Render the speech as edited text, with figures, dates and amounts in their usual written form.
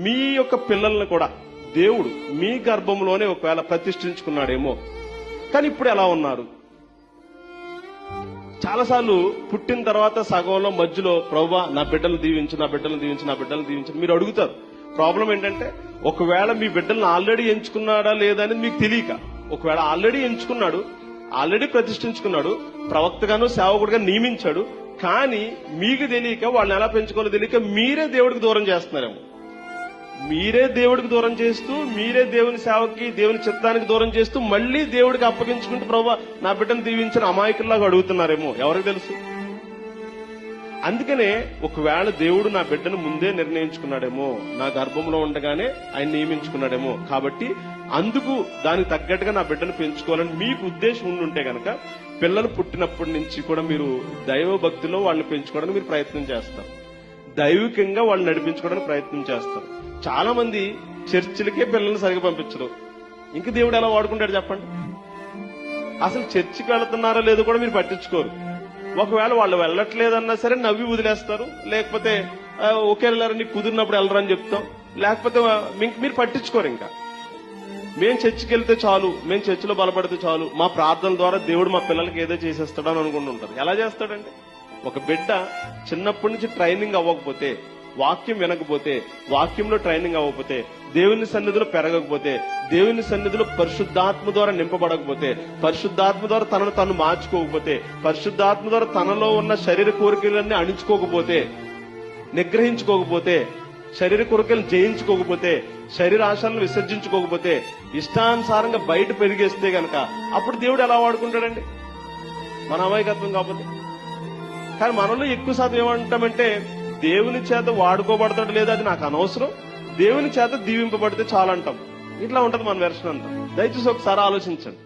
మీ యొక్క పిల్లల్ని కూడా దేవుడు మీ గర్భంలోనే ఒకవేళ ప్రతిష్ఠించుకున్నాడేమో, కానీ ఇప్పుడు ఎలా ఉన్నారు? చాలాసార్లు పుట్టిన తర్వాత సగంలో మధ్యలో ప్రభువా నా బిడ్డలు దీవించు, నా బిడ్డలు దీవించు, నా బిడ్డలు దీవించు మీరు అడుగుతారు. ప్రాబ్లం ఏంటంటే ఒకవేళ మీ బిడ్డలను ఆల్రెడీ ఎంచుకున్నాడా లేదా అనేది మీకు తెలియక, ఒకవేళ ఆల్రెడీ ఎంచుకున్నాడు, ఆల్రెడీ ప్రతిష్ఠించుకున్నాడు, ప్రవక్తగాను సేవకుడిగా నియమించాడు, కానీ మీకు తెలియక వాళ్ళని ఎలా పెంచుకోవాలో తెలియక మీరే దేవుడికి దూరం చేస్తున్నారేమో. మీరే దేవుడికి దూరం చేస్తూ, మీరే దేవుని సేవకి దేవుని చిత్తానికి దూరం చేస్తూ మళ్లీ దేవుడికి అప్పగించుకుంటూ ప్రభువా నా బిడ్డను దీవించిన అమాయకుల్లాగా అడుగుతున్నారేమో, ఎవరికి తెలుసు? అందుకనే ఒకవేళ దేవుడు నా బిడ్డను ముందే నిర్ణయించుకున్నాడేమో, నా గర్భంలో ఉండగానే ఆయన నియమించుకున్నాడేమో, కాబట్టి అందుకు దానికి తగ్గట్టుగా నా బిడ్డను పెంచుకోవాలని మీకు ఉద్దేశం ఉండుంటే గనక పిల్లలు పుట్టినప్పటి నుంచి కూడా మీరు దైవ భక్తిలో వాళ్ళని పెంచుకోవడానికి మీరు ప్రయత్నం చేస్తారు, దైవికంగా వాళ్ళని నడిపించుకోవడానికి ప్రయత్నం చేస్తారు. చాలా మంది చర్చిలకే పిల్లల్ని సరిగా పంపించరు, ఇంక దేవుడు ఎలా వాడుకుంటాడు చెప్పండి? అసలు చర్చికి వెళుతున్నారో లేదో కూడా మీరు పట్టించుకోరు. ఒకవేళ వాళ్ళు వెళ్ళట్లేదన్నా సరే నవ్వి వదిలేస్తారు, లేకపోతే ఓకే వెళ్ళారని కుదిరినప్పుడు వెళ్ళరని చెప్తాం, లేకపోతే మీరు పట్టించుకోరు. ఇంకా మేం చర్చికి వెళ్తే చాలు, మేం చర్చిలో బలపడితే చాలు, మా ప్రార్థన ద్వారా దేవుడు మా పిల్లలకి ఏదో చేసేస్తాడని అనుకుంటుంటారు. ఎలా చేస్తాడండి? ఒక బిడ్డ చిన్నప్పటి నుంచి ట్రైనింగ్ అవ్వకపోతే, వాక్యం వినకపోతే, వాక్యంలో ట్రైనింగ్ అవ్వకపోతే, దేవుని సన్నిధిలో పెరగకపోతే, దేవుని సన్నిధిలో పరిశుద్ధాత్మ ద్వారా నింపబడకపోతే, పరిశుద్ధాత్మ ద్వారా తనను తాను మార్చుకోకపోతే, పరిశుద్ధాత్మ ద్వారా తనలో ఉన్న శరీర కోరికలన్నీ అణించుకోకపోతే, నిగ్రహించుకోకపోతే, శరీర కోరికలను జయించుకోకపోతే, శరీర ఆశలను విసర్జించుకోకపోతే, ఇష్టానుసారంగా బయట పెరిగేస్తే గనక అప్పుడు దేవుడు ఎలా వాడుకుంటాడండి? మన అమాయకత్వం కాకపోతే. కానీ మనలో ఎక్కువ శాతం ఏమంటామంటే దేవుని చేత వాడుకోబడతాడు లేదా అది నాకు అనవసరం, దేవుని చేత దీవింపబడితే చాలంటాం. ఇట్లా ఉంటది మన వెర్షన్ అంతా. దయచేసి ఒకసారి ఆలోచించండి.